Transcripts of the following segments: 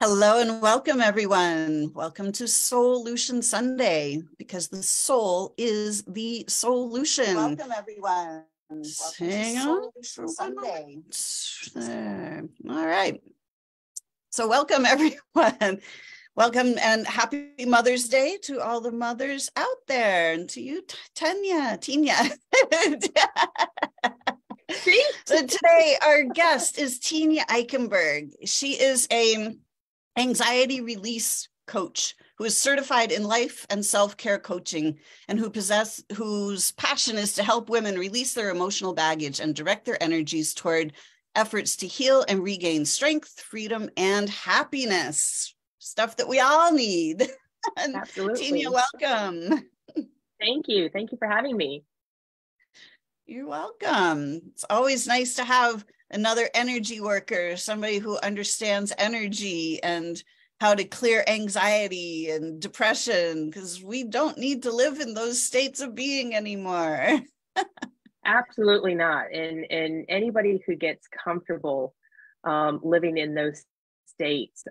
Hello and welcome, everyone. Welcome to Solution Sunday, because the soul is the solution. Welcome, everyone. Hang on. Solution Sunday. All right. So welcome, everyone. Welcome and happy Mother's Day to all the mothers out there, and to you, Tenya. So today our guest is Tenya Eickenberg. She is a anxiety release coach who is certified in life and self-care coaching, and whose passion is to help women release their emotional baggage and direct their energies toward efforts to heal and regain strength, freedom, and happiness. Stuff that we all need. Absolutely. Tenya, welcome. Thank you. Thank you for having me. You're welcome. It's always nice to have another energy worker, somebody who understands energy and how to clear anxiety and depression, because we don't need to live in those states of being anymore. Absolutely not. And anybody who gets comfortable living in those states,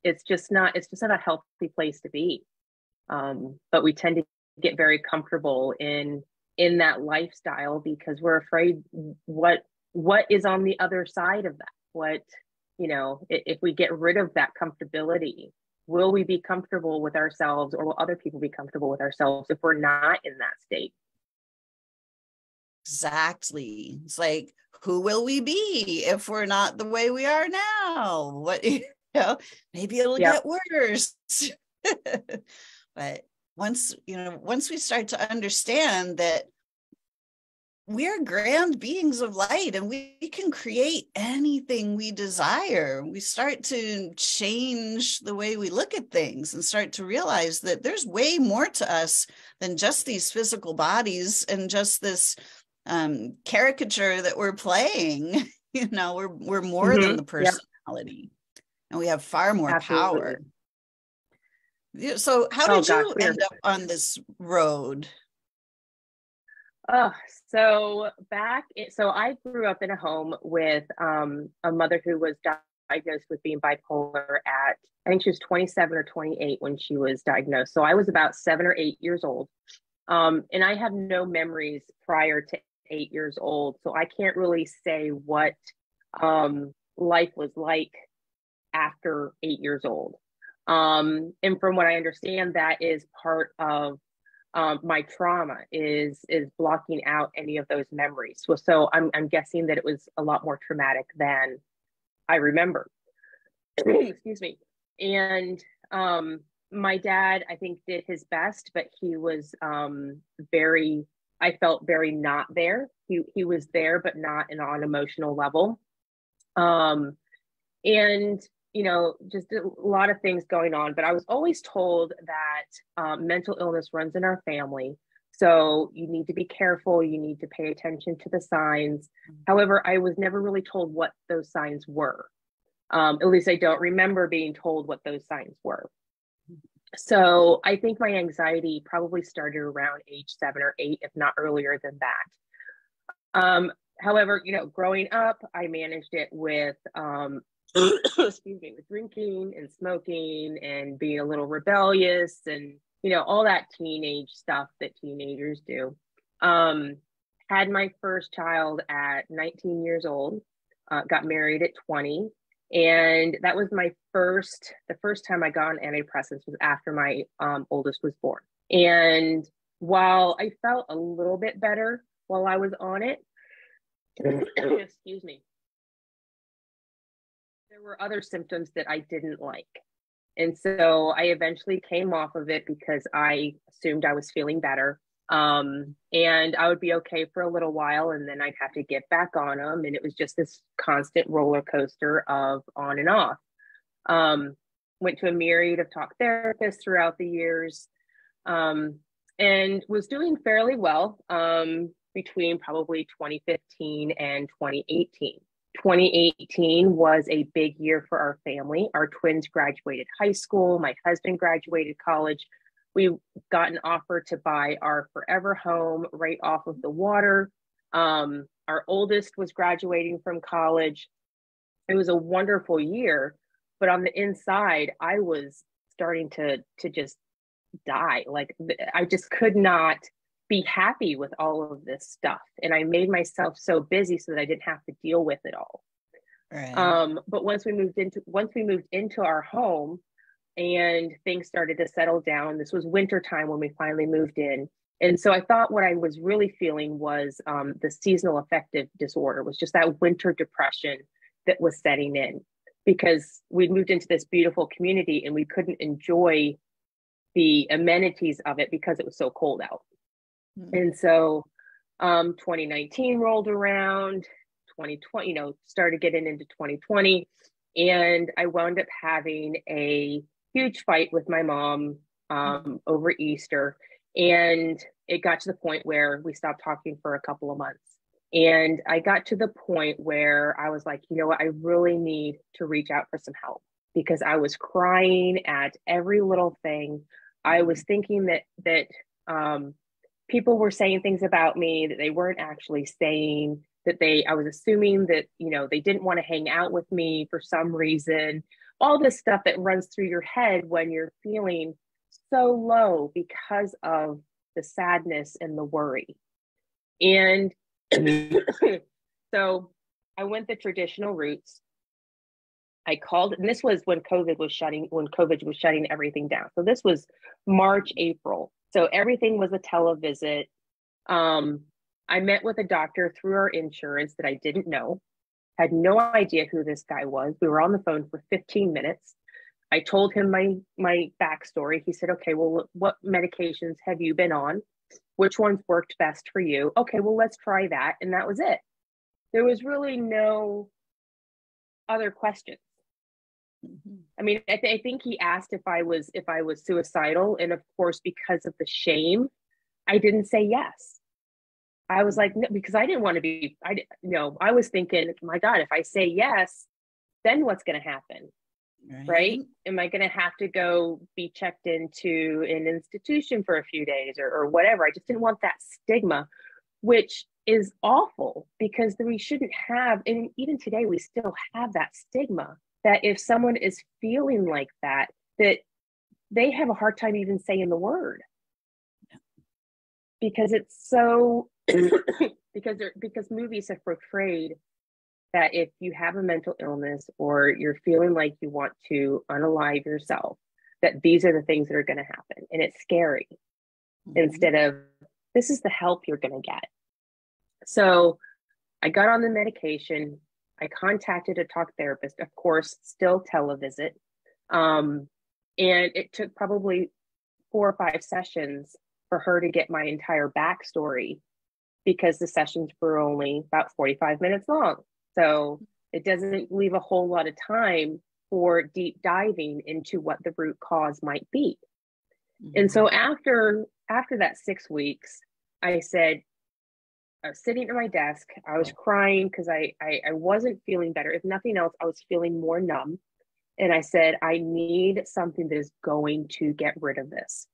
it's just not a healthy place to be. But we tend to get very comfortable in that lifestyle because we're afraid what is on the other side of that. If we get rid of that comfortability, will we be comfortable with ourselves, or will other people be comfortable with ourselves if we're not in that state? Exactly. It's like, who will we be if we're not the way we are now? Maybe it'll get worse. But once we start to understand that we're grand beings of light and we can create anything we desire, we start to change the way we look at things and start to realize that there's way more to us than just these physical bodies and just this caricature that we're playing. We're more than the personality, and we have far more power. So how did you end up on this road? So I grew up in a home with a mother who was diagnosed with being bipolar at, I think she was 27 or 28 when she was diagnosed. So I was about 7 or 8 years old. And I have no memories prior to 8 years old. So I can't really say what life was like after 8 years old. And from what I understand, that is part of my trauma is blocking out any of those memories. So I'm guessing that it was a lot more traumatic than I remember. Excuse me. And my dad, I think, did his best, but he was I felt very not there. He was there, but not on an emotional level. And just a lot of things going on. But I was always told that mental illness runs in our family. So you need to be careful. You need to pay attention to the signs. However, I was never really told what those signs were. At least I don't remember being told what those signs were. So I think my anxiety probably started around age 7 or 8, if not earlier than that. However, growing up, I managed it with excuse me, with drinking and smoking and being a little rebellious and, all that teenage stuff that teenagers do. Had my first child at 19 years old, got married at 20. And that was the first time I got on antidepressants was after my oldest was born. And while I felt a little bit better while I was on it, excuse me, there were other symptoms that I didn't like. And so I eventually came off of it because I assumed I was feeling better. And I would be okay for a little while, and then I'd have to get back on them. And it was just this constant roller coaster of on and off. Went to a myriad of talk therapists throughout the years, and was doing fairly well between probably 2015 and 2018. 2018 was a big year for our family. Our twins graduated high school. My husband graduated college. We got an offer to buy our forever home right off of the water. Our oldest was graduating from college. It was a wonderful year, But on the inside, I was starting to just die. Like I just could not be happy with all of this stuff. And I made myself so busy so that I didn't have to deal with it all. Right. But once we moved into our home and things started to settle down, this was winter time when we finally moved in. And so I thought what I was really feeling was the seasonal affective disorder, was just that winter depression that was setting in, because we'd moved into this beautiful community and we couldn't enjoy the amenities of it because it was so cold out. Mm-hmm. And so 2019 rolled around, 2020, started getting into 2020. And I wound up having a huge fight with my mom over Easter. And it got to the point where we stopped talking for a couple of months. And I got to the point where I was like, you know what, I really need to reach out for some help, because I was crying at every little thing. I was thinking that people were saying things about me that they weren't actually saying, I was assuming that, they didn't want to hang out with me for some reason, all this stuff that runs through your head when you're feeling so low because of the sadness and the worry. And so I went the traditional routes. I called, and this was when COVID was shutting everything down. So this was March, April. So everything was a televisit. I met with a doctor through our insurance that I didn't know, had no idea who this guy was. We were on the phone for 15 minutes. I told him my backstory. He said, okay, well, what medications have you been on? Which ones worked best for you? Okay, well, let's try that. And that was it. There was really no other questions. Mm-hmm. I mean, I think he asked if I was suicidal. And of course, because of the shame, I didn't say yes. I was like, no, because I didn't want to be, I was thinking, my God, if I say yes, then what's going to happen? Right? Am I going to have to go be checked into an institution for a few days or whatever? I just didn't want that stigma, which is awful, because we shouldn't have, and even today, we still have that stigma that if someone is feeling like that they have a hard time even saying the word, because it's so, because movies have portrayed that if you have a mental illness or you're feeling like you want to unalive yourself, that these are the things that are going to happen. And it's scary. Mm-hmm. Instead of, this is the help you're going to get. So I got on the medication. I contacted a talk therapist, of course, still televisit. And it took probably 4 or 5 sessions for her to get my entire backstory, because the sessions were only about 45 minutes long. So it doesn't leave a whole lot of time for deep diving into what the root cause might be. Mm-hmm. And so after that 6 weeks, I said, I was sitting at my desk, I was crying because I wasn't feeling better. If nothing else, I was feeling more numb. And I said, I need something that is going to get rid of this.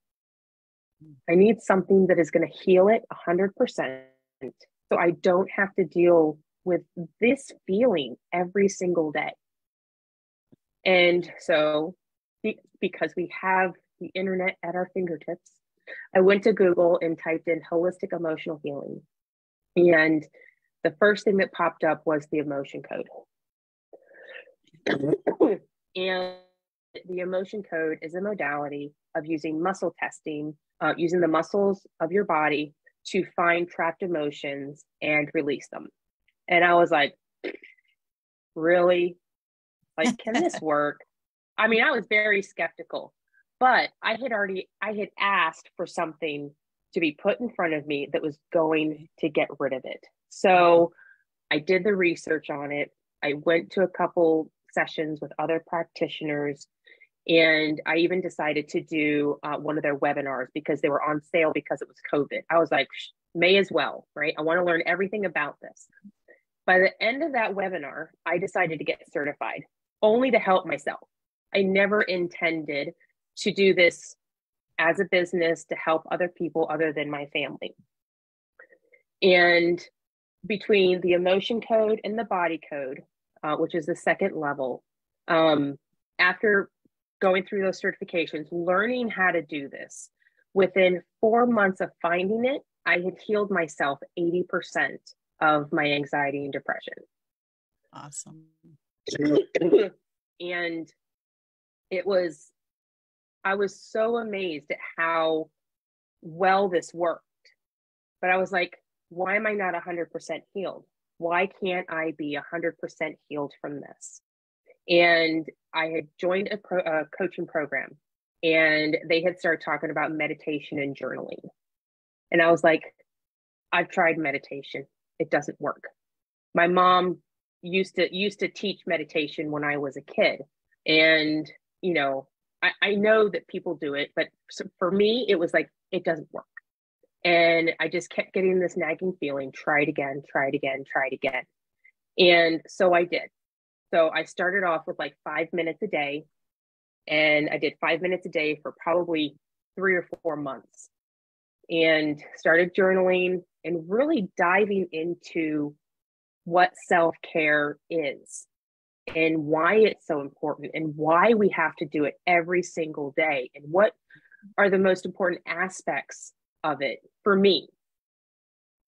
I need something that is going to heal it 100%. So I don't have to deal with this feeling every single day. And so, because we have the internet at our fingertips, I went to Google and typed in holistic emotional healing. And the first thing that popped up was the emotion code. And the emotion code is a modality of using muscle testing, using the muscles of your body to find trapped emotions and release them. And I was like, really? Like, can this work? I mean, I was very skeptical, but I had asked for something to be put in front of me that was going to get rid of it. So I did the research on it. I went to a couple sessions with other practitioners, and I even decided to do one of their webinars because they were on sale because it was COVID. I was like, may as well, right? I want to learn everything about this. By the end of that webinar, I decided to get certified only to help myself. I never intended to do this as a business to help other people other than my family. And between the emotion code and the body code, which is the second level, after going through those certifications, learning how to do this, within 4 months of finding it, I had healed myself 80% of my anxiety and depression. Awesome. And I was so amazed at how well this worked. But I was like, why am I not 100% healed? Why can't I be 100% healed from this? And I had joined a coaching program, and they had started talking about meditation and journaling. And I was like, I've tried meditation. It doesn't work. My mom used to teach meditation when I was a kid. And, you know, I know that people do it, but for me, it was like, it doesn't work. And I just kept getting this nagging feeling, try it again, try it again, try it again. And so I did. So I started off with like 5 minutes a day, and I did 5 minutes a day for probably 3 or 4 months, and started journaling and really diving into what self-care is and why it's so important and why we have to do it every single day and what are the most important aspects of it for me.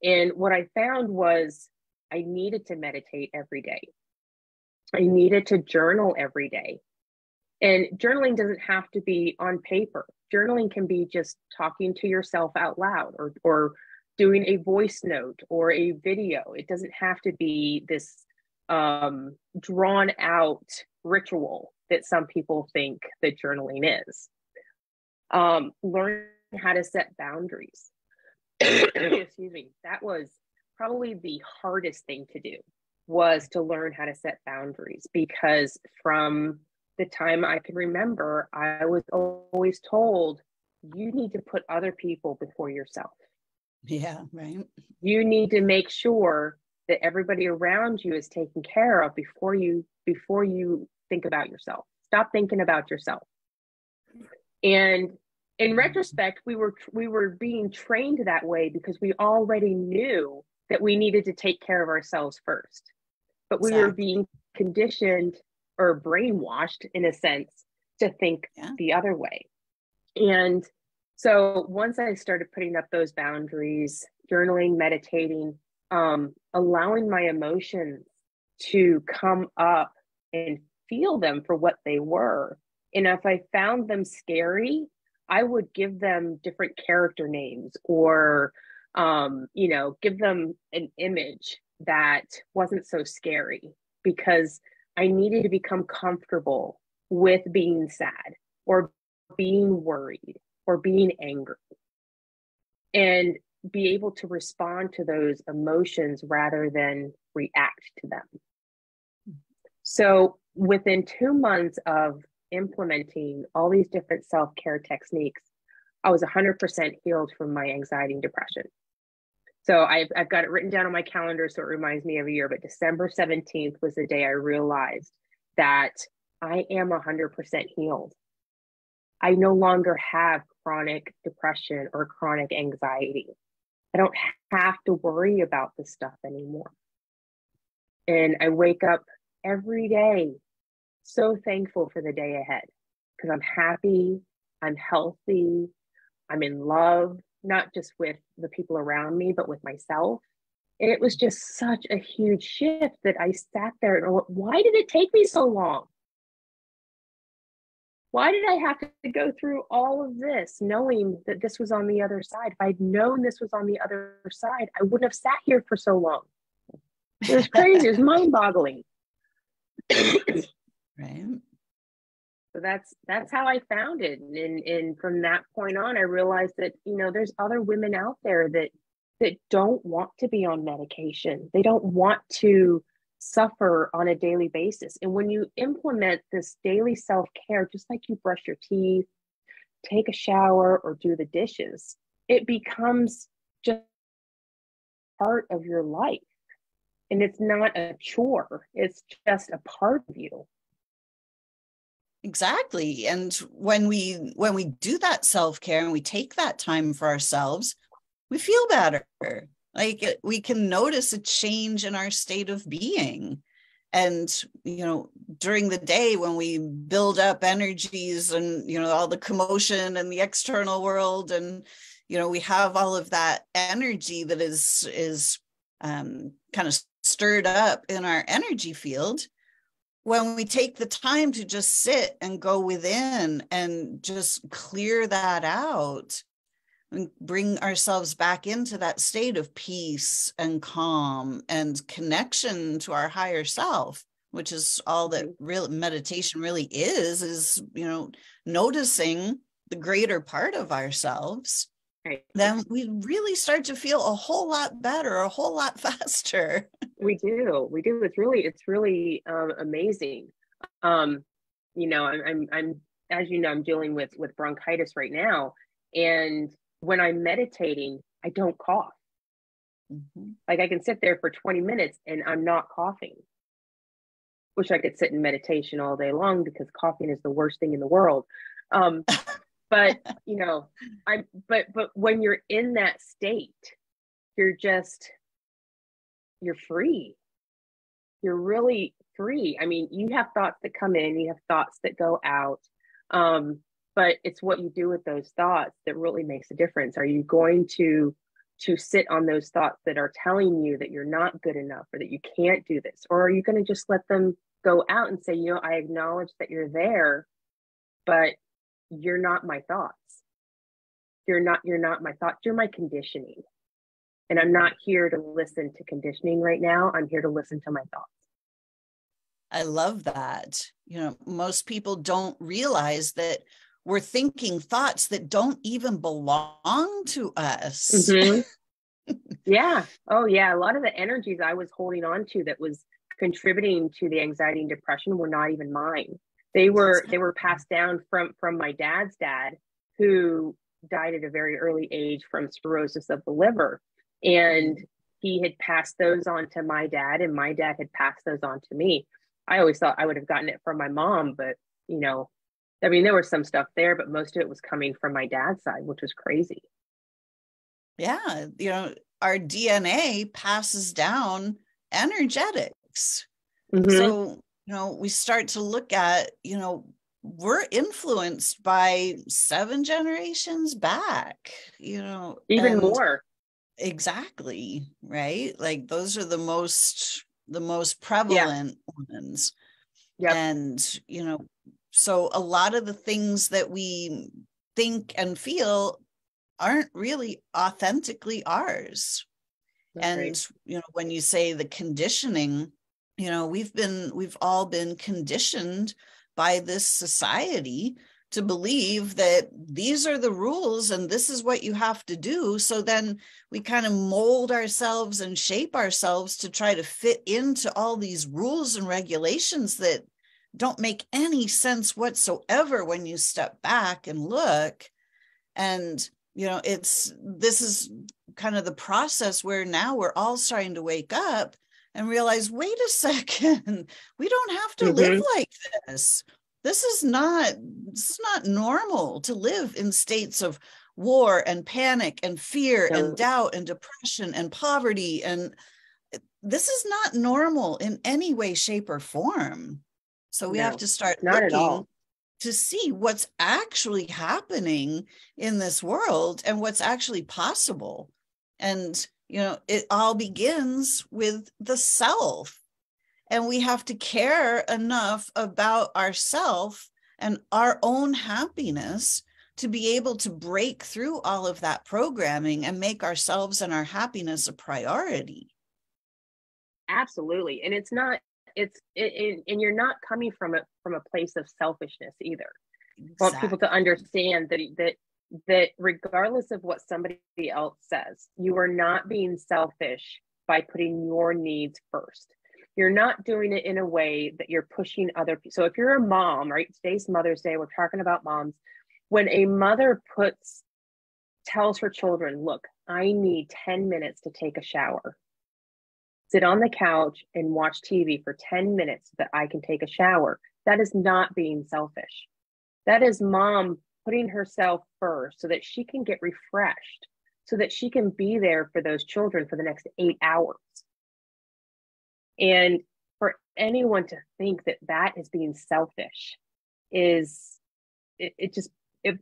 And what I found was I needed to meditate every day. I needed to journal every day. And journaling doesn't have to be on paper. Journaling can be just talking to yourself out loud, or doing a voice note or a video. It doesn't have to be this drawn out ritual that some people think that journaling is. Learn how to set boundaries. Excuse me. That was probably the hardest thing to do, was to learn how to set boundaries, because from the time I can remember, I was always told, you need to put other people before yourself. Yeah, right. You need to make sure that everybody around you is taken care of before you think about yourself. Stop thinking about yourself. And in retrospect, we were being trained that way because we already knew that we needed to take care of ourselves first. But we were being conditioned or brainwashed, in a sense, to think the other way. And so once I started putting up those boundaries, journaling, meditating, allowing my emotions to come up and feel them for what they were. And if I found them scary, I would give them different character names, or, give them an image that wasn't so scary, because I needed to become comfortable with being sad or being worried or being angry, and be able to respond to those emotions rather than react to them. So within 2 months of implementing all these different self-care techniques, I was 100% healed from my anxiety and depression. So I've got it written down on my calendar, so it reminds me every year, but December 17th was the day I realized that I am 100% healed. I no longer have chronic depression or chronic anxiety. I don't have to worry about this stuff anymore. And I wake up every day so thankful for the day ahead, because I'm happy, I'm healthy, I'm in love, not just with the people around me, but with myself. And it was just such a huge shift that I sat there and went, why did it take me so long? Why did I have to go through all of this, knowing that this was on the other side? If I'd known this was on the other side, I wouldn't have sat here for so long. It was crazy. It was mind-boggling. Right. So that's how I found it. And from that point on, I realized that, there's other women out there that don't want to be on medication. They don't want to suffer on a daily basis. And when you implement this daily self-care, just like you brush your teeth, take a shower, or do the dishes, it becomes just part of your life. And it's not a chore. It's just a part of you. Exactly. And when we do that self-care and we take that time for ourselves, we feel better. Like we can notice a change in our state of being. And, during the day when we build up energies and, all the commotion and the external world, and, we have all of that energy that is kind of stirred up in our energy field. When we take the time to just sit and go within and just clear that out and bring ourselves back into that state of peace and calm and connection to our higher self, which is all that real meditation really is, noticing the greater part of ourselves, right, then we really start to feel a whole lot better, a whole lot faster. We do. It's really amazing. I'm as you know, I'm dealing with bronchitis right now. And when I'm meditating, I don't cough. Mm-hmm. Like I can sit there for 20 minutes and I'm not coughing. Wish I could sit in meditation all day long, because coughing is the worst thing in the world. But but when you're in that state, you're free. You're really free. I mean, you have thoughts that come in, you have thoughts that go out. But it's what you do with those thoughts that really makes a difference. Are you going to sit on those thoughts that are telling you that you're not good enough or that you can't do this? Or are you going to just let them go out and say, I acknowledge that you're there, but you're not my thoughts. You're not my thoughts. You're my conditioning. And I'm not here to listen to conditioning right now. I'm here to listen to my thoughts. I love that. Most people don't realize that we're thinking thoughts that don't even belong to us. Mm-hmm. Yeah. Oh, yeah. A lot of the energies I was holding on to that was contributing to the anxiety and depression were not even mine. They were passed down from my dad's dad, who died at a very early age from cirrhosis of the liver. And he had passed those on to my dad, and my dad had passed those on to me. I always thought I would have gotten it from my mom, but there was some stuff there, but most of it was coming from my dad's side, which was crazy. Yeah. Our DNA passes down energetics. Mm-hmm. So, we start to look at, we're influenced by 7 generations back, even more. Exactly. Right. Like those are the most prevalent ones. Yep. And, so a lot of the things that we think and feel aren't really authentically ours. That's and, right. When you say the conditioning, we've all been conditioned by this society to believe that these are the rules and this is what you have to do. So then we kind of mold ourselves and shape ourselves to try to fit into all these rules and regulations that don't make any sense whatsoever when you step back and look. And, this is kind of the process where now we're all starting to wake up and realize, wait a second, we don't have to live like this. This is not normal to live in states of war and panic and fear and doubt and depression and poverty. And this is not normal in any way, shape, or form. So we have to start looking to see what's actually happening in this world and what's actually possible. And, it all begins with the self. And we have to care enough about ourself and our own happiness to be able to break through all of that programming and make ourselves and our happiness a priority. Absolutely. And and you're not coming from a place of selfishness either. Exactly. I want people to understand that regardless of what somebody else says, you are not being selfish by putting your needs first. You're not doing it in a way that you're pushing other people. So if you're a mom, right? Today's Mother's Day, we're talking about moms. When a mother tells her children, look, I need 10 minutes to take a shower. Sit on the couch and watch TV for 10 minutes so that I can take a shower. That is not being selfish. That is mom putting herself first so that she can get refreshed, so that she can be there for those children for the next 8 hours. And for anyone to think that that is being selfish is, it just, it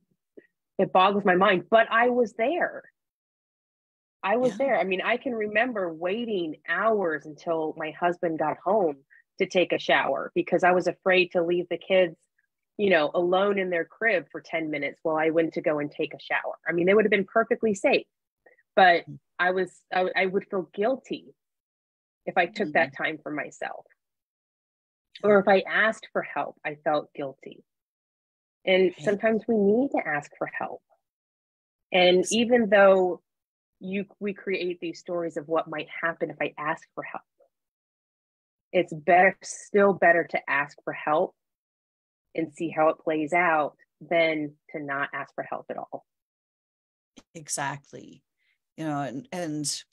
boggles my mind. But I was there. I was there. I mean, I can remember waiting hours until my husband got home to take a shower because I was afraid to leave the kids, alone in their crib for 10 minutes while I went to go and take a shower. I mean, they would have been perfectly safe, but I would feel guilty if I took that time for myself. Or if I asked for help, I felt guilty. And sometimes we need to ask for help. And even though we create these stories of what might happen if I ask for help, it's still better to ask for help and see how it plays out than to not ask for help at all. Exactly. And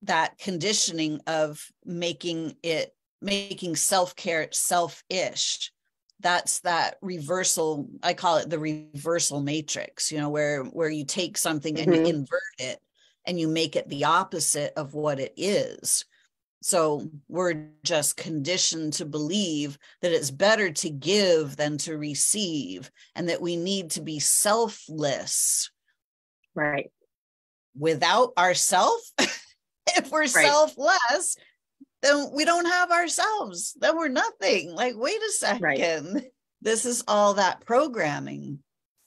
that conditioning of making self-care selfish, that's that reversal. I call it the reversal matrix, where you take something and you invert it and you make it the opposite of what it is. So we're just conditioned to believe that it's better to give than to receive, and that we need to be selfless. Right. Without ourself, if we're selfless, then we don't have ourselves. Then we're nothing. Like, wait a second. Right. This is all that programming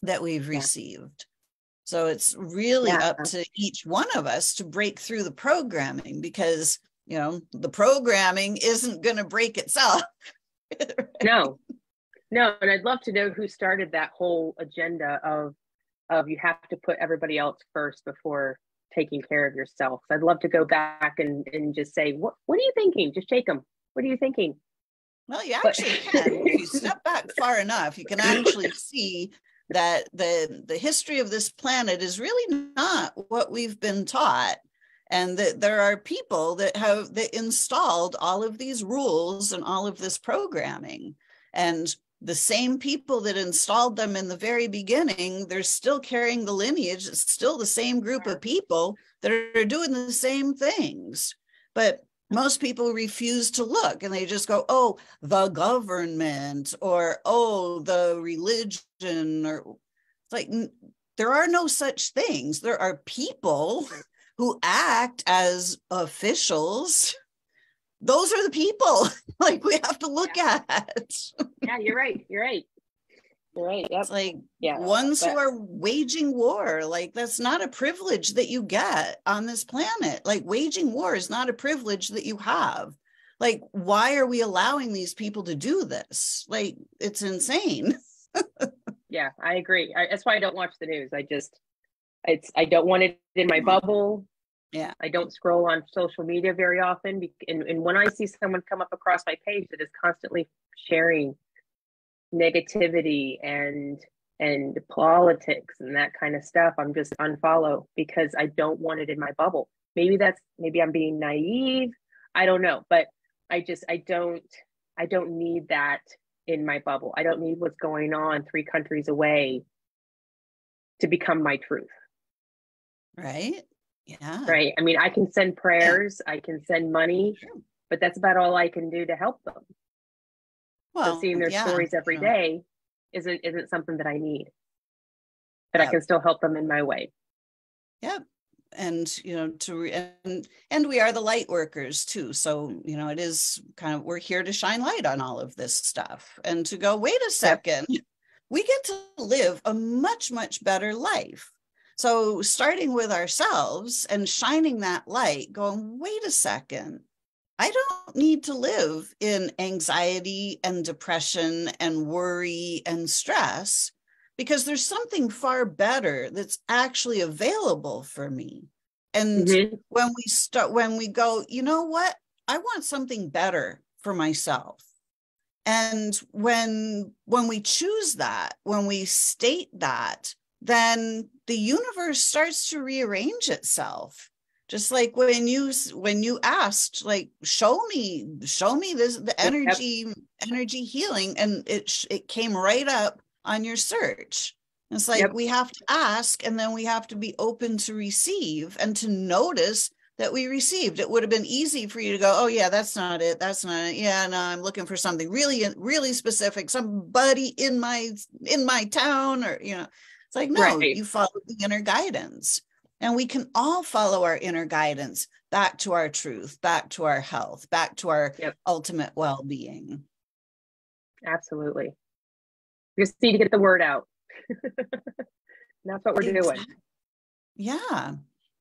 that we've received. So it's really up to each one of us to break through the programming, because the programming isn't going to break itself. No. And I'd love to know who started that whole agenda of you have to put everybody else first before taking care of yourself. I'd love to go back and just say, what are you thinking? Just shake them. What are you thinking? Well, you actually can. If you step back far enough, you can actually see that the history of this planet is really not what we've been taught. And that there are people that installed all of these rules and all of this programming. And the same people that installed them in the very beginning, they're still carrying the lineage. It's still the same group of people that are doing the same things. But most people refuse to look, and they just go, oh, the government, or oh, the religion, or like, there are no such things. There are people who act as officials. Those are the people like we have to look at. Yeah, you're right. Yep. It's like ones who are waging war. Like, that's not a privilege that you get on this planet. Like, waging war is not a privilege that you have. Like, why are we allowing these people to do this? Like, it's insane. Yeah, I agree. That's why I don't watch the news. I don't want it in my bubble. Yeah. I don't scroll on social media very often. And when I see someone come up across my page that is constantly sharing negativity and politics and that kind of stuff, I'm just unfollow, because I don't want it in my bubble. Maybe I'm being naive. I don't know, but I don't need that in my bubble. I don't need what's going on 3 countries away to become my truth. Right. Yeah. Right. I mean, I can send prayers, I can send money, but that's about all I can do to help them. Well, so seeing their stories every day isn't something that I need, but I can still help them in my way. Yep. And, and we are the light workers too. So, it is kind of, we're here to shine light on all of this stuff and to go, wait a second, we get to live a much, much better life. So starting with ourselves and shining that light, going, wait a second, I don't need to live in anxiety and depression and worry and stress, because there's something far better that's actually available for me. And when we go, you know what, I want something better for myself. And when we choose that, when we state that, then the universe starts to rearrange itself. Just like when you asked, like, show me this, the energy healing, and it came right up on your search. It's like we have to ask, and then we have to be open to receive and to notice that we received. It would have been easy for you to go, oh yeah, that's not it. That's not it. Yeah, no, I'm looking for something really, really specific, somebody in my town, or, it's like, no, Right. you follow the inner guidance. And we can all follow our inner guidance back to our truth, back to our health, back to our Yep. ultimate well-being. Absolutely. We just need to get the word out. That's what we're doing. Yeah.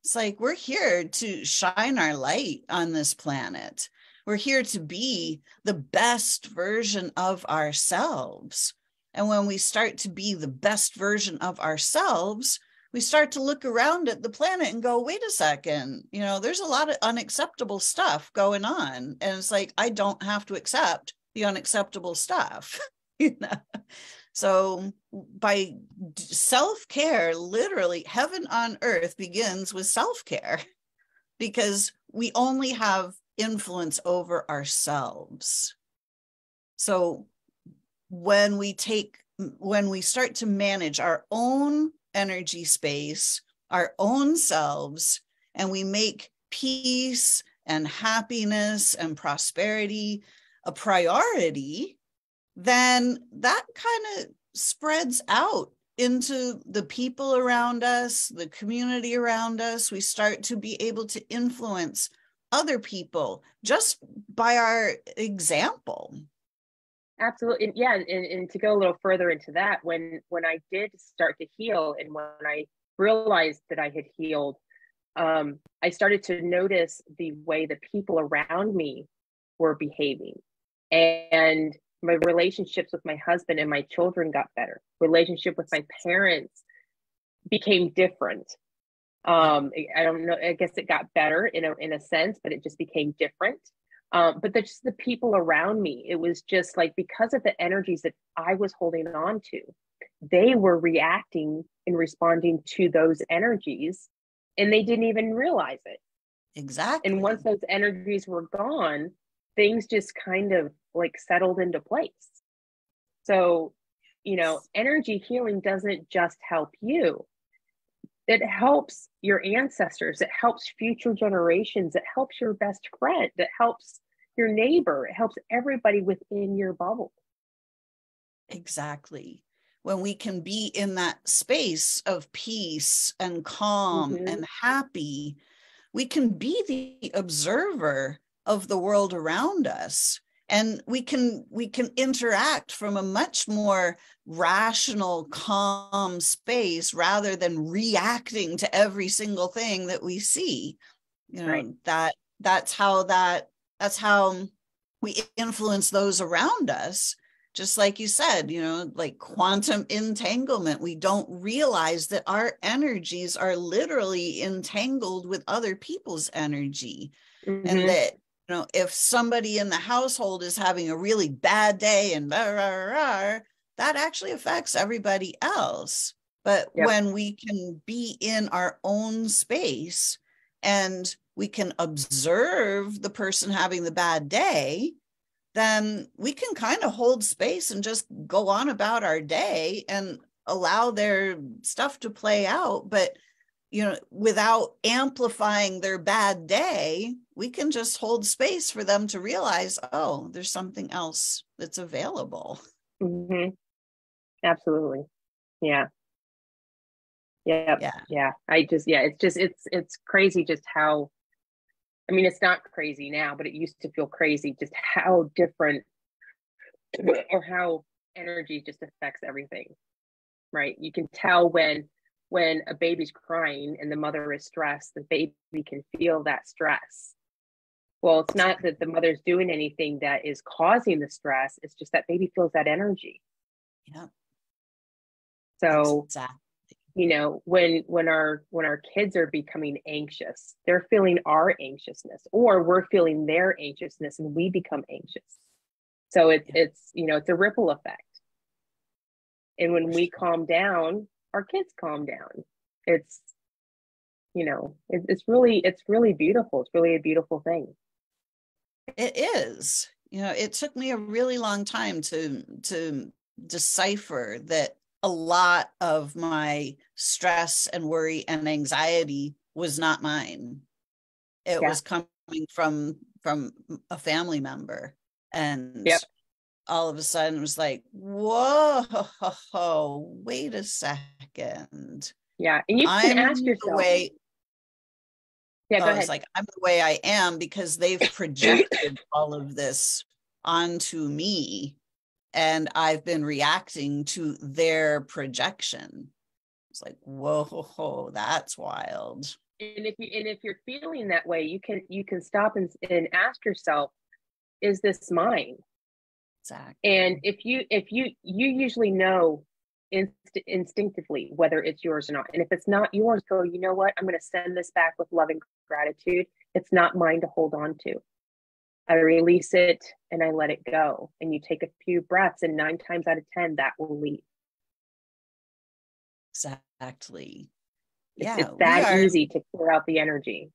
It's like we're here to shine our light on this planet. We're here to be the best version of ourselves. And when we start to be the best version of ourselves, we start to look around at the planet and go, wait a second, there's a lot of unacceptable stuff going on. And it's like, I don't have to accept the unacceptable stuff. So by self-care, literally heaven on earth begins with self-care, because we only have influence over ourselves. So when we start to manage our own energy space, our own selves, and we make peace and happiness and prosperity a priority, then that kind of spreads out into the people around us, the community around us. We start to be able to influence other people just by our example. Absolutely. Yeah. And to go a little further into that, when I did start to heal and when I realized that I had healed, I started to notice the way the people around me were behaving. And my relationships with my husband and my children got better. Relationship with my parents became different. I don't know, I guess it got better in a sense, but it just became different. But just the people around me, it was just like, because of the energies that I was holding on to, they were reacting and responding to those energies, and they didn't even realize it. Exactly. And once those energies were gone, things just kind of like settled into place. So, energy healing doesn't just help you. It helps your ancestors. It helps future generations. It helps your best friend. It helps your neighbor. It helps everybody within your bubble. Exactly. When we can be in that space of peace and calm and happy, we can be the observer of the world around us. And we can interact from a much more rational, calm space rather than reacting to every single thing that we see. Right. That's how we influence those around us. Just like you said, like quantum entanglement, we don't realize that our energies are literally entangled with other people's energy. And that, if somebody in the household is having a really bad day and that actually affects everybody else. But when we can be in our own space and we can observe the person having the bad day, then we can kind of hold space and just go on about our day and allow their stuff to play out. But, without amplifying their bad day, we can just hold space for them to realize, oh, there's something else that's available. Absolutely. Yeah. It's crazy just how, it's not crazy now, but it used to feel crazy just how different or how energy just affects everything, right? You can tell when a baby's crying and the mother is stressed, the baby can feel that stress. Well, it's not that the mother's doing anything that is causing the stress. It's just that baby feels that energy. Yeah. So, exactly. When our kids are becoming anxious, they're feeling our anxiousness, or we're feeling their anxiousness and we become anxious. So it's a ripple effect. And when we calm down, our kids calm down. It's really beautiful. It's really a beautiful thing. It is. It took me a really long time to decipher that a lot of my stress and worry and anxiety was not mine. it Yeah. was coming from a family member. And Yep. all of a sudden it was like, whoa, wait a second. Yeah. And you can I'm ask the yourself. way Yeah, go I was ahead. like, I'm the way I am because they've projected all of this onto me, and I've been reacting to their projection. It's like, whoa, that's wild. And if you're feeling that way, you can stop and ask yourself, is this mine? Exactly. And if you usually know instinctively whether it's yours or not. And if it's not yours, go, you know what? I'm going to send this back with love and gratitude. It's not mine to hold on to. I release it and I let it go. And you take a few breaths, and 9 times out of 10, that will leave. Exactly. It's Yeah, we that are. easy to clear out the energy.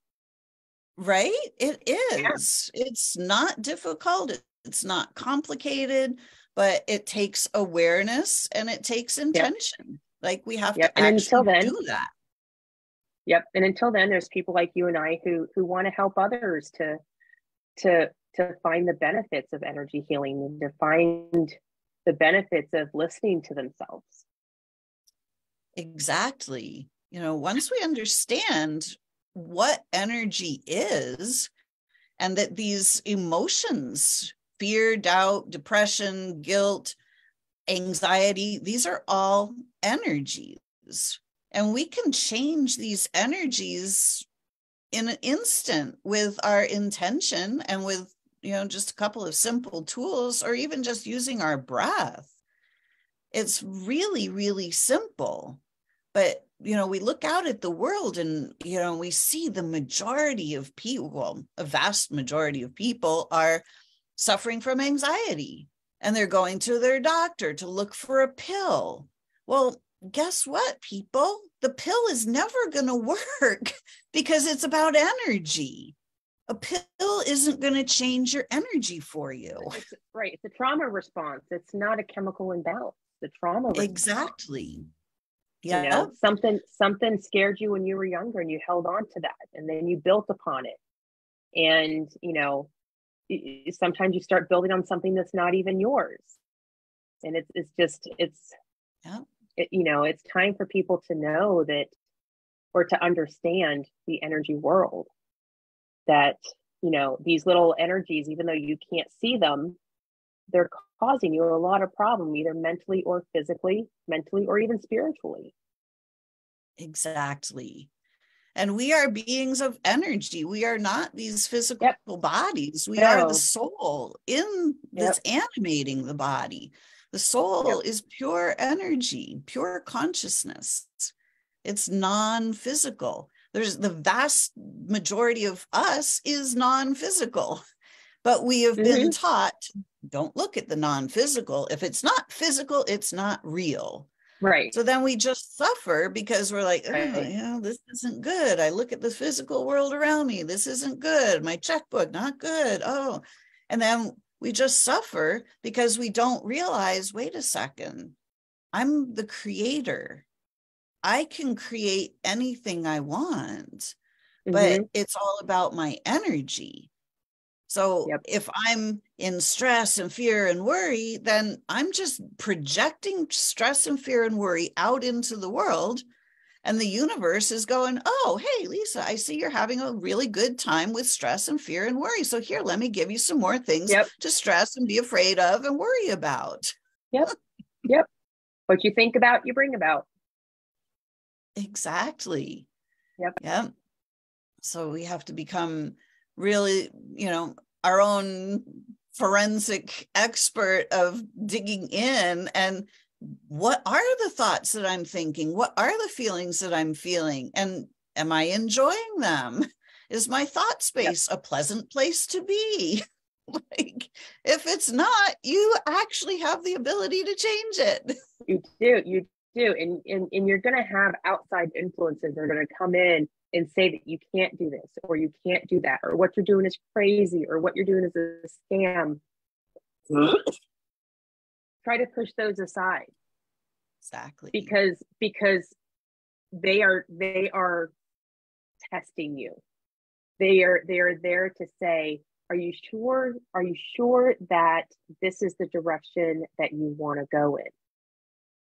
Right? It Yeah. is. It's not difficult. It's not complicated, but it takes awareness and it takes Yep. intention. Like we have Yep. to And until actually then, do that. yep. And until then, there's people like you and I who want to help others to find the benefits of energy healing and to find the benefits of listening to themselves. Exactly. Once we understand what energy is, and that these emotions, fear, doubt, depression, guilt, anxiety, these are all energies. And we can change these energies in an instant with our intention and with, just a couple of simple tools, or even just using our breath. It's really, really simple. But, we look out at the world and, we see the majority of people, well, a vast majority of people are suffering from anxiety, and they're going to their doctor to look for a pill. Well, guess what, people? The pill is never going to work because it's about energy. A pill isn't going to change your energy for you. It's right. It's a trauma response. It's not a chemical imbalance. It's a trauma response. Exactly. Yeah. Something scared you when you were younger and you held on to that, and then you built upon it. And, sometimes you start building on something that's not even yours. And it's time for people to know that, or to understand the energy world, that, these little energies, even though you can't see them, they're causing you a lot of problem, either mentally or physically, mentally or even spiritually. Exactly. And we are beings of energy. We are not these physical Yep. bodies. We are the No. soul that's animating the body. The soul is pure energy, pure consciousness. It's non-physical. There's the vast majority of us is non-physical, but we have been taught, don't look at the non-physical. If it's not physical, it's not real. Right. So then we just suffer because we're like, this isn't good. I look at the physical world around me. This isn't good. My checkbook, not good. Oh, and then we just suffer because we don't realize, wait a second, I'm the creator. I can create anything I want, but it's all about my energy. So if I'm in stress and fear and worry, then I'm just projecting stress and fear and worry out into the world. And the universe is going, oh, hey, Lisa, I see you're having a really good time with stress and fear and worry. So here, let me give you some more things to stress and be afraid of and worry about. Yep. What you think about, you bring about. Exactly. Yep. So we have to become really, our own forensic expert of digging in, and what are the thoughts that I'm thinking? What are the feelings that I'm feeling? And am I enjoying them? Is my thought space a pleasant place to be? Like, if it's not, you actually have the ability to change it. You do. And you're going to have outside influences that are going to come in and say that you can't do this, or you can't do that, or what you're doing is crazy, or what you're doing is a scam. Try to push those aside. Exactly. Because they are testing you. They are there to say, are you sure? Are you sure that this is the direction that you want to go in?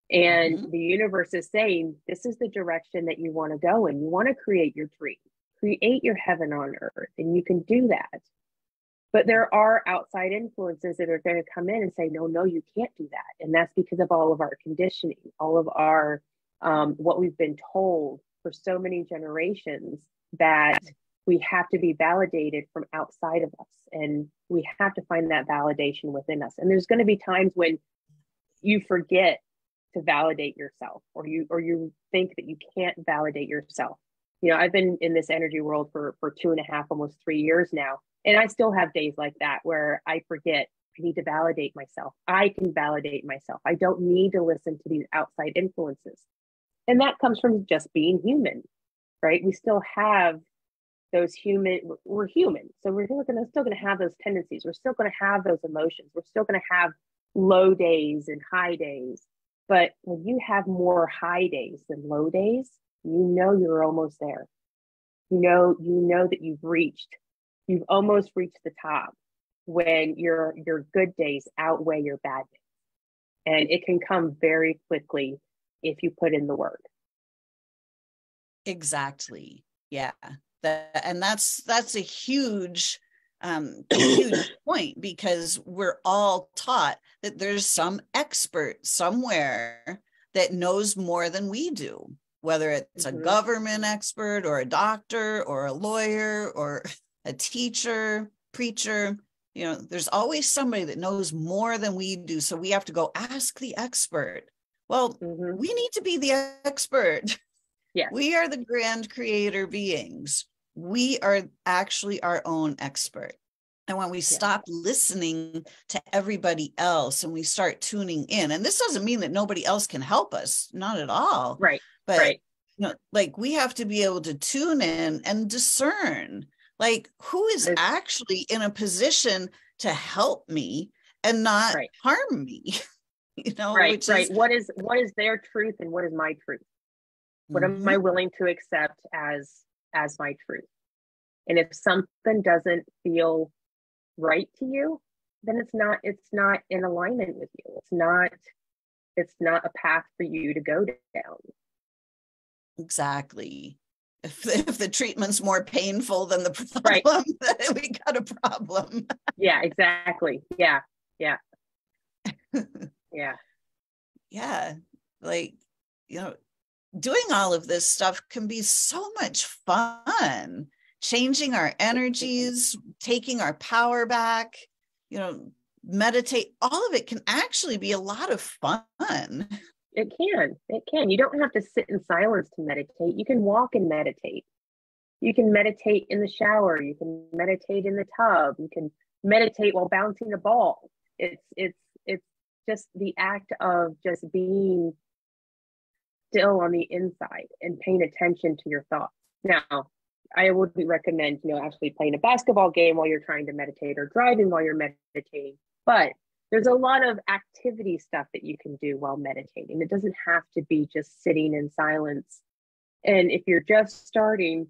And the universe is saying, this is the direction that you want to go in. You want to create your dream, create your heaven on earth, and you can do that. But there are outside influences that are going to come in and say, no, you can't do that. And that's because of all of our conditioning, all of our, what we've been told for so many generations, that we have to be validated from outside of us. And we have to find that validation within us. And there's going to be times when you forget to validate yourself, or you think that you can't validate yourself. You know, I've been in this energy world for 2.5, almost 3 years now. And I still have days like that where I forget I need to validate myself. I can validate myself. I don't need to listen to these outside influences. And that comes from just being human, right? We still have those we're human. So we're still going to have those tendencies. We're still going to have those emotions. We're still going to have low days and high days. But when you have more high days than low days, you know you're almost there. You know that you've almost reached the top when your good days outweigh your bad days. And it can come very quickly if you put in the work. Exactly. Yeah. And that's a huge huge point, because we're all taught that there's some expert somewhere that knows more than we do, whether it's a government expert or a doctor or a lawyer or a teacher, preacher. You know, there's always somebody that knows more than we do. So we have to go ask the expert. Well, we need to be the expert. Yeah. We are the grand creator beings. We are actually our own expert. And when we stop listening to everybody else and we start tuning in, and this doesn't mean that nobody else can help us, not at all. Right. But right. You know, like, we have to be able to tune in and discern, like, who is actually in a position to help me and not harm me. You know, which is what is their truth and what is my truth? What am I willing to accept as my truth? And if something doesn't feel right to you, then it's not in alignment with you. It's not a path for you to go down. Exactly. If the treatment's more painful than the problem, then we got a problem. Yeah, exactly. Yeah. Yeah. Yeah. Like, you know, doing all of this stuff can be so much fun. Changing our energies, taking our power back, you know, meditate, all of it can actually be a lot of fun. It can. You don't have to sit in silence to meditate. You can walk and meditate. You can meditate in the shower. You can meditate in the tub. You can meditate while bouncing a ball. It's just the act of just being still on the inside and paying attention to your thoughts. Now, I wouldn't recommend, actually playing a basketball game while you're trying to meditate, or driving while you're meditating, but there's a lot of activity stuff that you can do while meditating. It doesn't have to be just sitting in silence. And if you're just starting,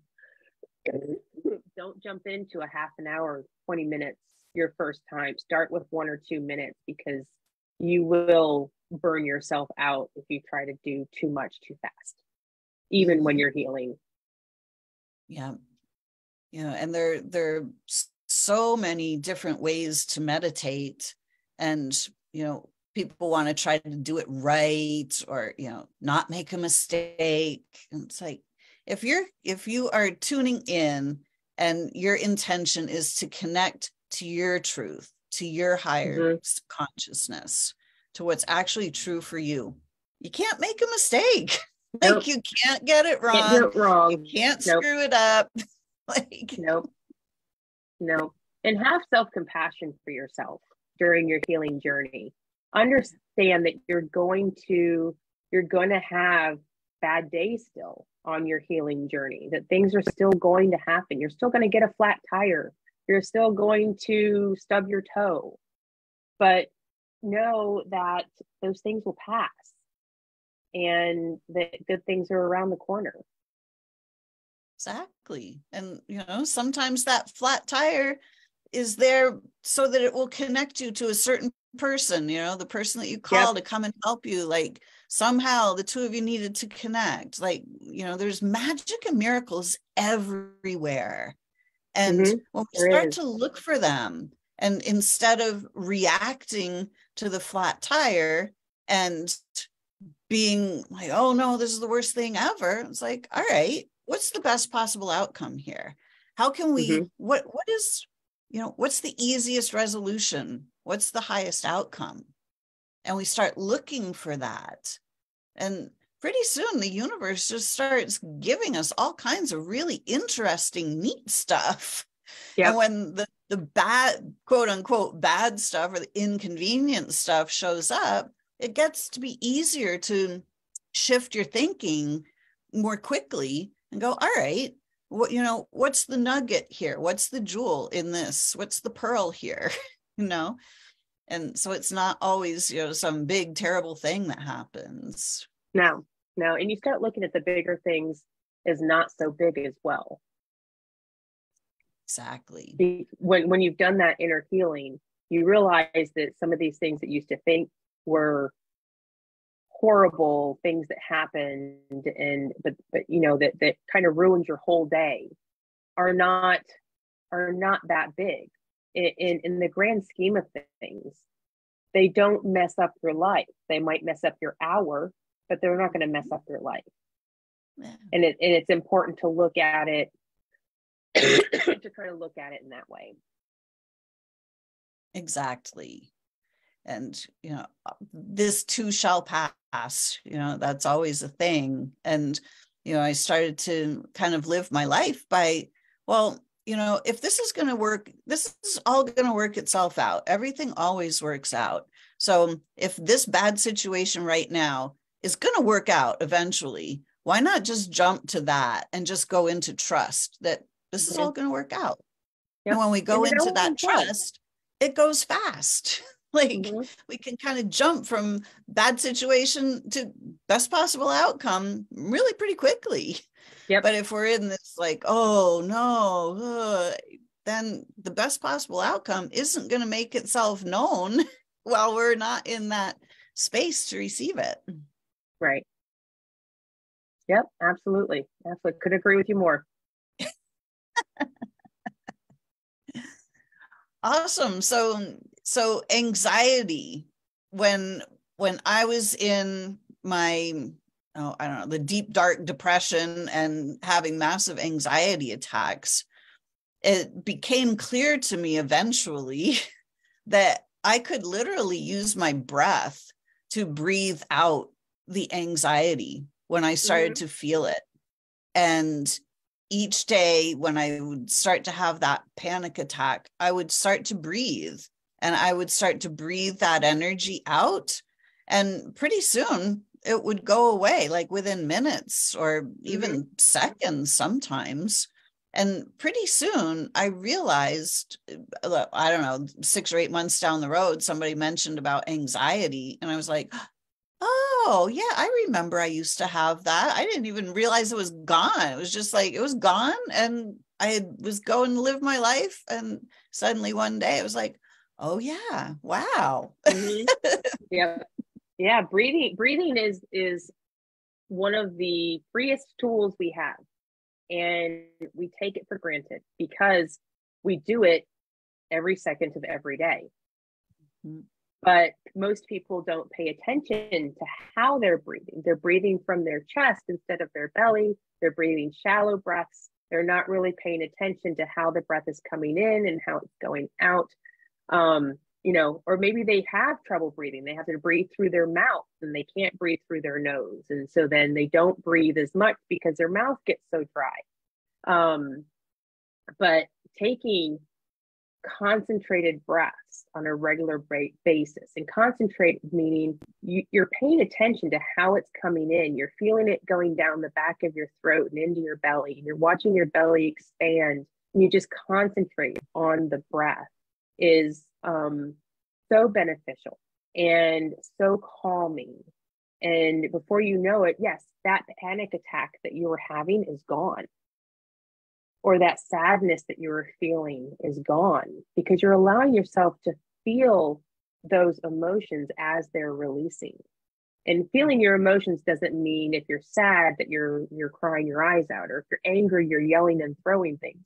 don't jump into a half an hour, 20 minutes your first time. Start with 1 or 2 minutes, because you will burn yourself out if you try to do too much too fast, even when you're healing. Yeah. And there are so many different ways to meditate, and, people want to try to do it right, or, not make a mistake. And it's like, if you are tuning in and your intention is to connect to your truth, to your higher consciousness, to what's actually true for you, you can't make a mistake. Like, you can't get it wrong. Can't do it wrong. You can't screw it up. Nope. And have self-compassion for yourself during your healing journey. Understand that you're going to have bad days still on your healing journey, that things are still going to happen. You're still going to get a flat tire. You're still going to stub your toe. But know that those things will pass, and that good things are around the corner. Exactly. And, sometimes that flat tire is there so that it will connect you to a certain person, the person that you call to come and help you. Like somehow the two of you needed to connect. Like, there's magic and miracles everywhere. And when we start to look for them, and instead of reacting to the flat tire and being like, oh no, this is the worst thing ever, it's like, all right, what's the best possible outcome here? How can we, what is, what's the easiest resolution? What's the highest outcome? And we start looking for that. And pretty soon the universe just starts giving us all kinds of really interesting, neat stuff. Yep. And when the bad, quote unquote, bad stuff or the inconvenient stuff shows up, it gets to be easier to shift your thinking more quickly and go, all right, what's the nugget here? What's the jewel in this? What's the pearl here? And so it's not always, some big, terrible thing that happens. No. And you start looking at the bigger things as not so big as well. Exactly. When you've done that inner healing, you realize that some of these things that you used to think were horrible things that happened but that kind of ruined your whole day are not that big in the grand scheme of things. They don't mess up your life. They might mess up your hour, but they're not going to mess up your life. Yeah. And it's important to look at it to try to look at it in that way. Exactly. And, this too shall pass, that's always a thing. And, I started to kind of live my life by, well, if this is going to work, this is all going to work itself out. Everything always works out. So if this bad situation right now is going to work out eventually, why not just jump to that and just go into trust that this is all going to work out? Yep. And when we go into that trust, it goes fast. Like we can kind of jump from bad situation to best possible outcome really pretty quickly. Yep. But if we're in this like, oh no, then the best possible outcome isn't going to make itself known while we're not in that space to receive it. Right. Yep, absolutely. Could agree with you more. Awesome. So anxiety, when I was in my, I don't know, the deep, dark depression and having massive anxiety attacks, it became clear to me eventually that I could literally use my breath to breathe out the anxiety when I started to feel it. And each day when I would start to have that panic attack, I would start to breathe and I would start to breathe that energy out. And pretty soon it would go away, like within minutes or even seconds sometimes. And pretty soon I realized, I don't know, 6 or 8 months down the road, somebody mentioned about anxiety. And I was like, oh yeah, I remember I used to have that. I didn't even realize it was gone. It was just like, it was gone. And I was going to live my life. And suddenly one day it was like, oh yeah, wow. Yeah. Breathing is one of the freest tools we have. And we take it for granted because we do it every second of every day. But most people don't pay attention to how they're breathing. They're breathing from their chest instead of their belly. They're breathing shallow breaths. They're not really paying attention to how the breath is coming in and how it's going out. Or maybe they have trouble breathing. They have to breathe through their mouth and they can't breathe through their nose. And so then they don't breathe as much because their mouth gets so dry. But taking concentrated breaths on a regular basis, and concentrate meaning you're paying attention to how it's coming in. You're feeling it going down the back of your throat and into your belly, and you're watching your belly expand, and you just concentrate on the breath is so beneficial and so calming. And before you know it, yes, that panic attack that you were having is gone. or that sadness that you were feeling is gone, because you're allowing yourself to feel those emotions as they're releasing. And feeling your emotions doesn't mean if you're sad that you're crying your eyes out, or if you're angry, you're yelling and throwing things.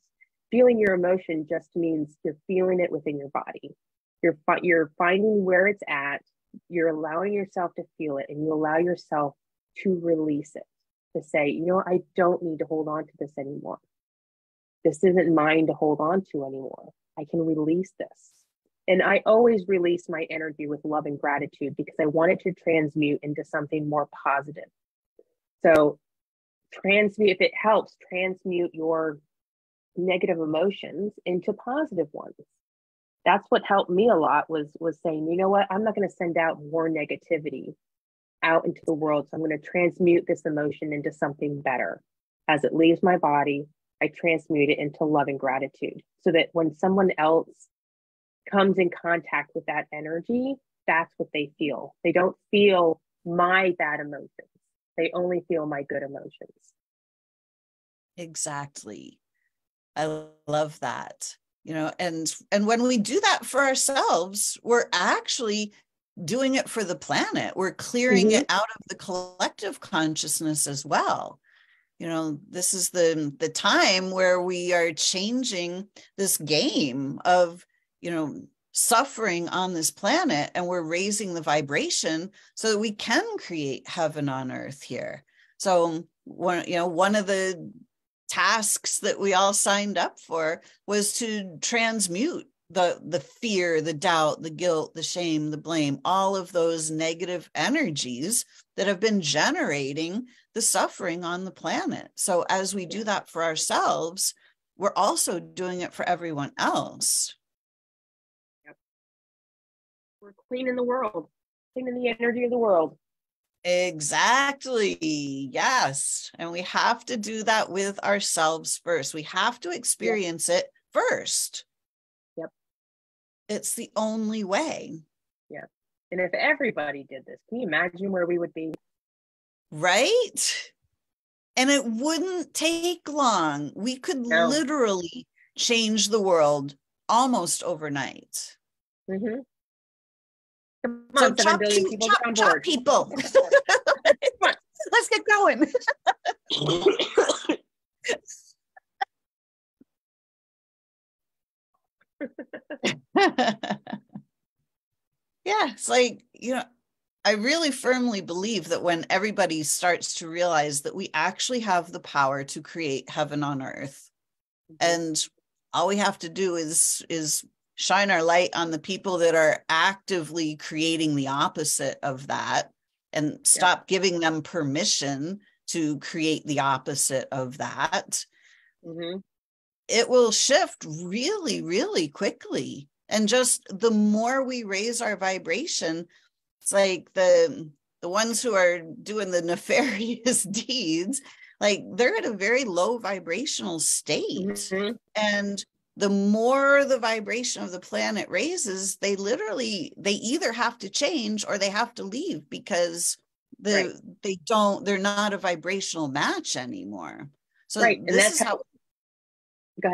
Feeling your emotion just means you're feeling it within your body. You're finding where it's at. You're allowing yourself to feel it, and you allow yourself to release it, to say, you know, I don't need to hold on to this anymore. This isn't mine to hold on to anymore. I can release this. And I always release my energy with love and gratitude, because I want it to transmute into something more positive. So transmute, if it helps, transmute your negative emotions into positive ones. That's what helped me a lot, was saying, you know what, I'm not going to send out more negativity out into the world. So I'm going to transmute this emotion into something better. As it leaves my body, I transmute it into love and gratitude, so that when someone else comes in contact with that energy, that's what they feel. They don't feel my bad emotions. They only feel my good emotions. Exactly. I love that. You know, and when we do that for ourselves, we're actually doing it for the planet. We're clearing it out of the collective consciousness as well. You know, this is the time where we are changing this game of, you know, suffering on this planet, and we're raising the vibration so that we can create heaven on earth here. So one of the tasks that we all signed up for was to transmute the fear, the doubt, the guilt, the shame, the blame, all of those negative energies that have been generating the suffering on the planet. So as we do that for ourselves, we're also doing it for everyone else. Yep. We're cleaning the world, cleaning the energy of the world. Exactly. Yes. And we have to do that with ourselves first. We have to experience it first. Yep. It's the only way. Yeah. And if everybody did this, can you imagine where we would be? Right? And it wouldn't take long. We could literally change the world almost overnight. Mm-hmm. Come on, So 7 billion people, get on board. People. Let's get going. Yeah, it's like, you know, I really firmly believe that when everybody starts to realize that we actually have the power to create heaven on earth, and all we have to do is shine our light on the people that are actively creating the opposite of that, and stop giving them permission to create the opposite of that. It will shift really, really quickly. And just the more we raise our vibration, it's like the ones who are doing the nefarious deeds, like they're at a very low vibrational state. And the more the vibration of the planet raises, they either have to change or they have to leave, because they're not a vibrational match anymore. So this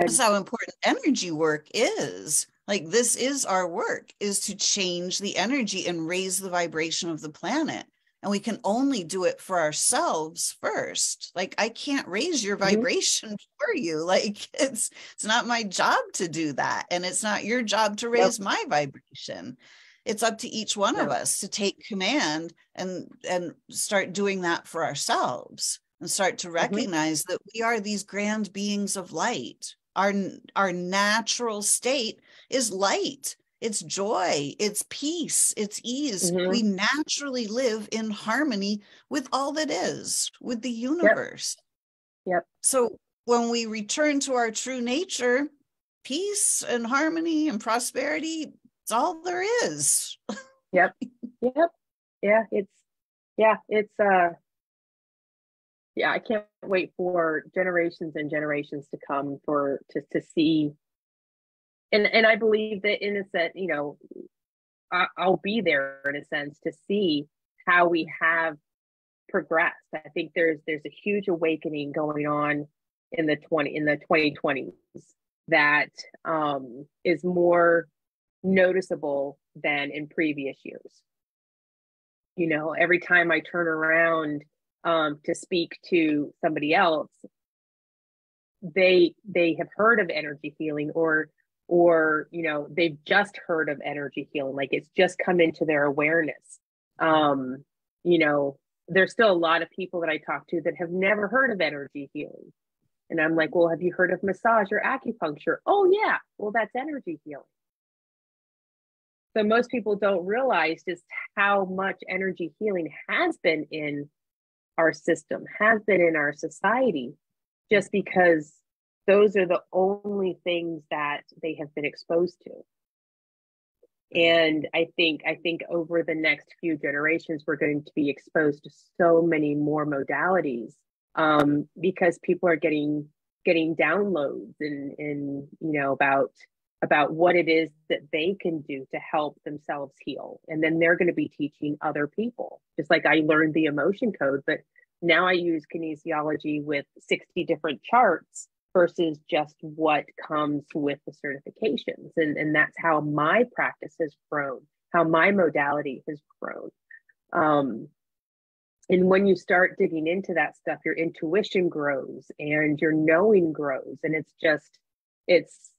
is how important energy work is. Like, this is our work, is to change the energy and raise the vibration of the planet. And we can only do it for ourselves first. Like, I can't raise your vibration for you. Like, it's not my job to do that. And it's not your job to raise my vibration. It's up to each one of us to take command and start doing that for ourselves, and start to recognize that we are these grand beings of light. Our natural state is light. It's joy, it's peace, it's ease. We naturally live in harmony with all that is, with the universe. So when we return to our true nature, peace and harmony and prosperity, it's all there is. Yeah, I can't wait for generations and generations to come to see. And I believe that, in a sense, you know, I'll be there in a sense to see how we have progressed. I think there's a huge awakening going on in the 2020s that is more noticeable than in previous years. You know, every time I turn around to speak to somebody else, they have heard of energy healing, or you know, they've just heard of energy healing, like it's just come into their awareness. You know, there's still a lot of people that I talk to that have never heard of energy healing, and I'm like, well, have you heard of massage or acupuncture? Oh yeah, well, that's energy healing. So most people don't realize just how much energy healing has been in our system, has been in our society, just because those are the only things that they have been exposed to. And I think over the next few generations, we're going to be exposed to so many more modalities, because people are getting downloads and you know, about what it is that they can do to help themselves heal. And then they're going to be teaching other people. Just like I learned the emotion code, but now I use kinesiology with 60 different charts versus just what comes with the certifications. And that's how my practice has grown, how my modality has grown. And when you start digging into that stuff, your intuition grows and your knowing grows. And it's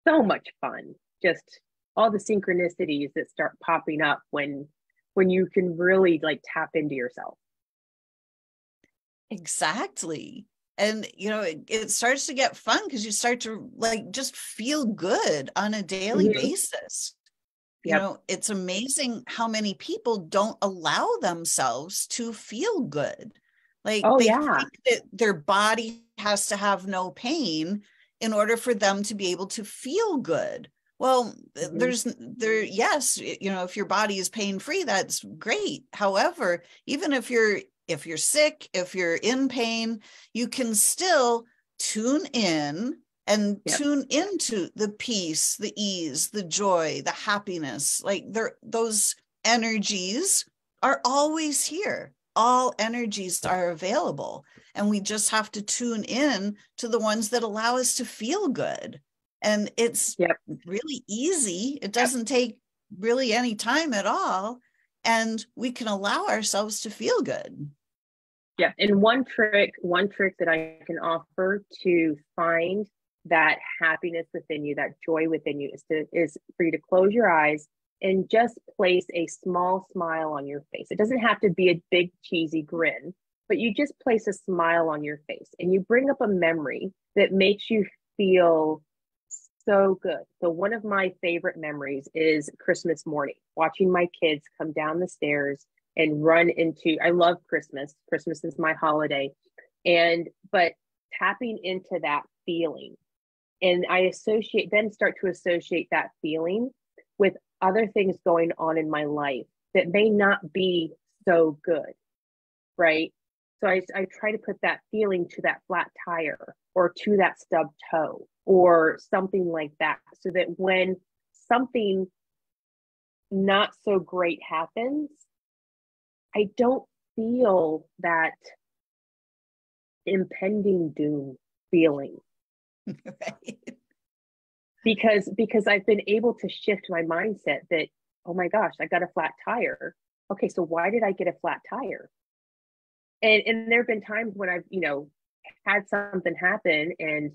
so much fun. Just all the synchronicities that start popping up when you can really like tap into yourself. Exactly. And, you know, it starts to get fun because you start to like just feel good on a daily basis. You know, it's amazing how many people don't allow themselves to feel good. Like they think that their body has to have no pain in order for them to be able to feel good. Well, yes, you know, if your body is pain-free, that's great. However, even if you're sick, if you're in pain, you can still tune in and tune into the peace, the ease, the joy, the happiness. Like those energies are always here. All energies are available. And we just have to tune in to the ones that allow us to feel good. And it's really easy. It doesn't take really any time at all. And we can allow ourselves to feel good. Yeah. And one trick that I can offer to find that happiness within you, that joy within you, is for you to close your eyes and just place a small smile on your face. It doesn't have to be a big cheesy grin, but you just place a smile on your face and you bring up a memory that makes you feel so good. So one of my favorite memories is Christmas morning, watching my kids come down the stairs and run into, I love Christmas. Christmas is my holiday. But tapping into that feeling. And I start to associate that feeling with other things going on in my life that may not be so good, right? So I try to put that feeling to that flat tire or to that stubbed toe or something like that, so that when something not so great happens, I don't feel that impending doom feeling. Right. Because I've been able to shift my mindset that, oh my gosh, I got a flat tire. Okay, so why did I get a flat tire? And there have been times when I've, you know, had something happen and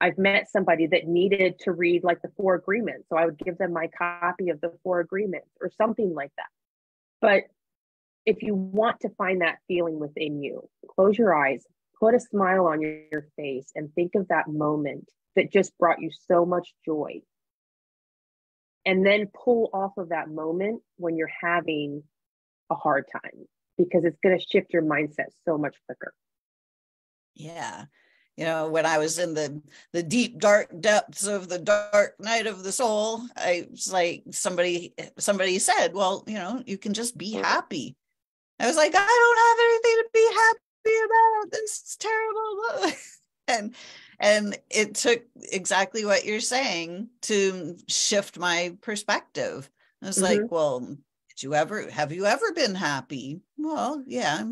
I've met somebody that needed to read like the 4 agreements. So I would give them my copy of the 4 agreements or something like that. But if you want to find that feeling within you, close your eyes, put a smile on your face, and think of that moment that just brought you so much joy. And then pull off of that moment when you're having a hard time, because it's going to shift your mindset so much quicker. Yeah. You know, when I was in the deep, dark depths of the dark night of the soul, I was like, somebody said, well, you know, you can just be happy. I was like, I don't have anything to be happy about. This is terrible. And it took exactly what you're saying to shift my perspective. I was like, well, have you ever been happy? Well, yeah,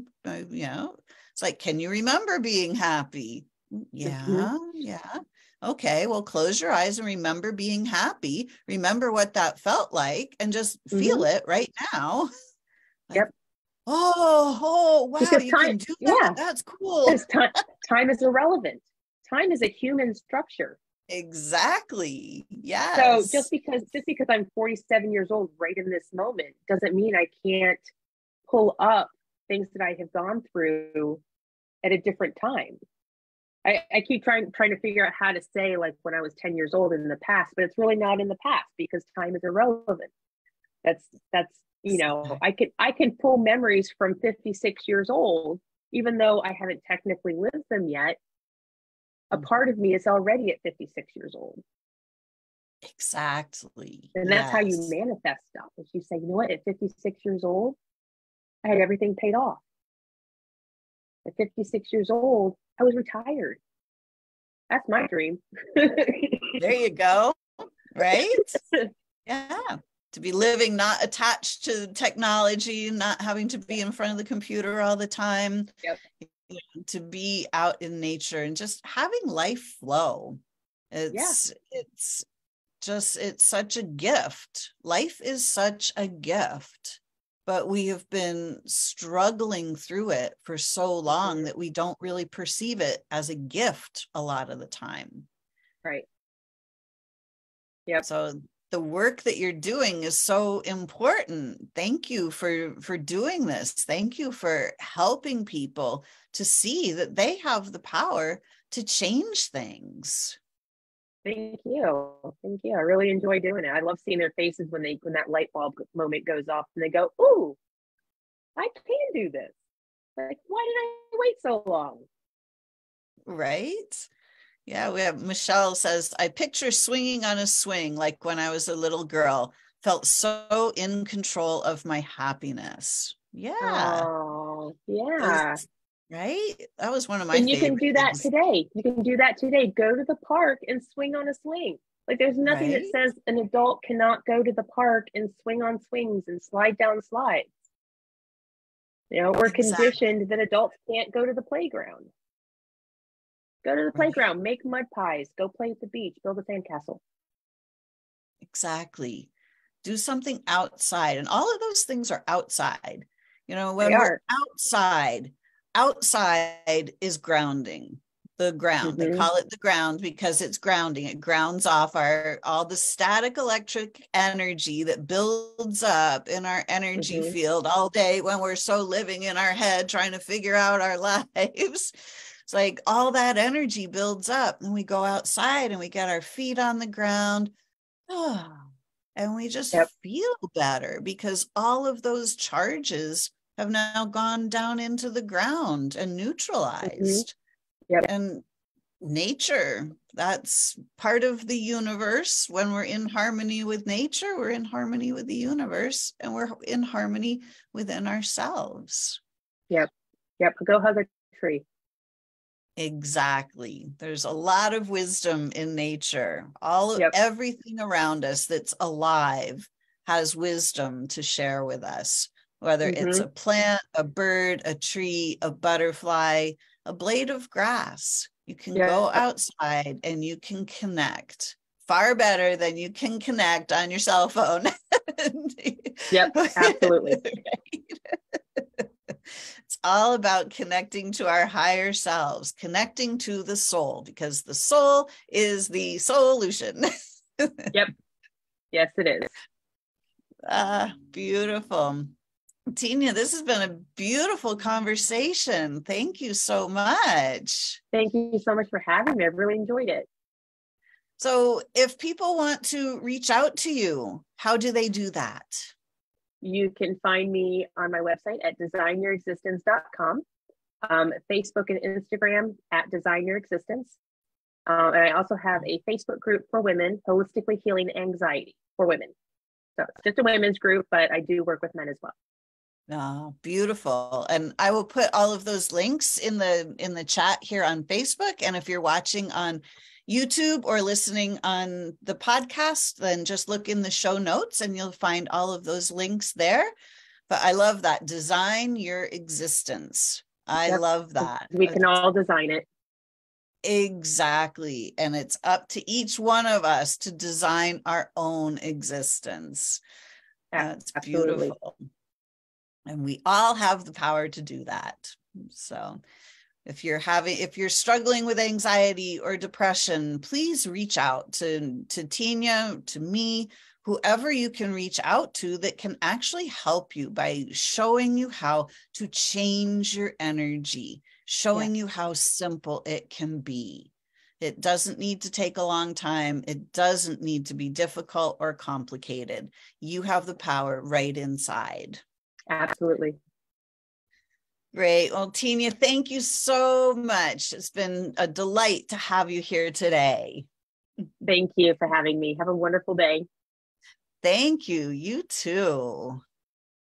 you know, it's like, can you remember being happy? Yeah, yeah. Okay, well, close your eyes and remember being happy. Remember what that felt like and just feel it right now. Like, Yep. oh, wow, Because you time, can do that. yeah, That's cool. because time is irrelevant. Time is a human structure. Exactly. So Yes. just because I'm 47 years old right in this moment doesn't mean I can't pull up things that I have gone through at a different time. I keep trying to figure out how to say like when I was 10 years old in the past, but it's really not in the past because time is irrelevant. That's I can pull memories from 56 years old, even though I haven't technically lived them yet. A part of me is already at 56 years old. Exactly. And that's how you Yes. manifest stuff. Is you say, you know what, at 56 years old, I had everything paid off. At 56 years old, I was retired. That's my dream. There you go. Right? Yeah. To be living not attached to technology, not having to be in front of the computer all the time. Yep. To be out in nature and just having life flow. Yeah. It's such a gift. Life is such a gift, but we have been struggling through it for so long that we don't really perceive it as a gift a lot of the time. Right. Yep. So the work that you're doing is so important. Thank you for doing this. Thank you for helping people to see that they have the power to change things. Thank you. Thank you. I really enjoy doing it. I love seeing their faces when that light bulb moment goes off and they go, "Ooh, I can do this." Like, why did I wait so long? Right? Yeah, we have Michelle says, I picture swinging on a swing like when I was a little girl, felt so in control of my happiness. Yeah. Oh, yeah. Those, right? That was one of my And you can favorite do that things. today. You can do that today. Go to the park and swing on a swing. Like, there's nothing that Right? says an adult cannot go to the park and swing on swings and slide down slides. We're Exactly. conditioned that adults can't go to the playground. Go to the Right? playground, make mud pies, go play at the beach, build a sandcastle. Exactly. Do something outside. And all of those things are outside. They When we're are. outside is grounding. The ground. They Mm-hmm. call it the ground because it's grounding. It grounds off all the static electric energy that builds up in our energy Mm-hmm. field all day when we're so living in our head trying to figure out our lives. It's like all that energy builds up and we go outside and we get our feet on the ground. Oh, and we just Yep. feel better because all of those charges have now gone down into the ground and Mm-hmm. neutralized. Yep. And nature, that's part of the universe. When we're in harmony with nature, we're in harmony with the universe and we're in harmony within ourselves. Yep. Yep. Go hug a tree. Exactly. There's a lot of wisdom in nature. Yep. Everything around us that's alive has wisdom to share with us, whether it's Mm-hmm. a plant, a bird, a tree, a butterfly, a blade of grass. You can go Yep. outside and you can connect far better than you can connect on your cell phone. Yep. Absolutely. It's all about connecting to our higher selves, connecting to the soul, because the soul is the solution. Yep. Yes, it is. Beautiful. Tenya, this has been a beautiful conversation. Thank you so much. Thank you so much for having me. I really enjoyed it. So if people want to reach out to you, how do they do that? You can find me on my website at designyourexistence.com, Facebook and Instagram at designyourexistence. And I also have a Facebook group for women, Holistically Healing Anxiety for Women. So it's just a women's group, but I do work with men as well. Oh, beautiful. And I will put all of those links in the chat here on Facebook. And if you're watching on YouTube or listening on the podcast, then just look in the show notes and you'll find all of those links there. But I love that. Design your existence. I Yep. love that. We can all design it. Exactly. And it's up to each one of us to design our own existence. That's Absolutely. beautiful. And we all have the power to do that. So if you're struggling with anxiety or depression, please reach out to Tenya, to me, whoever you can reach out to that can actually help you by showing you how to change your energy, showing you how simple it can be. It doesn't need to take a long time. It doesn't need to be difficult or complicated. You have the power right inside. Absolutely. Great. Well, Tenya, thank you so much. It's been a delight to have you here today. Thank you for having me. Have a wonderful day. Thank you. You too.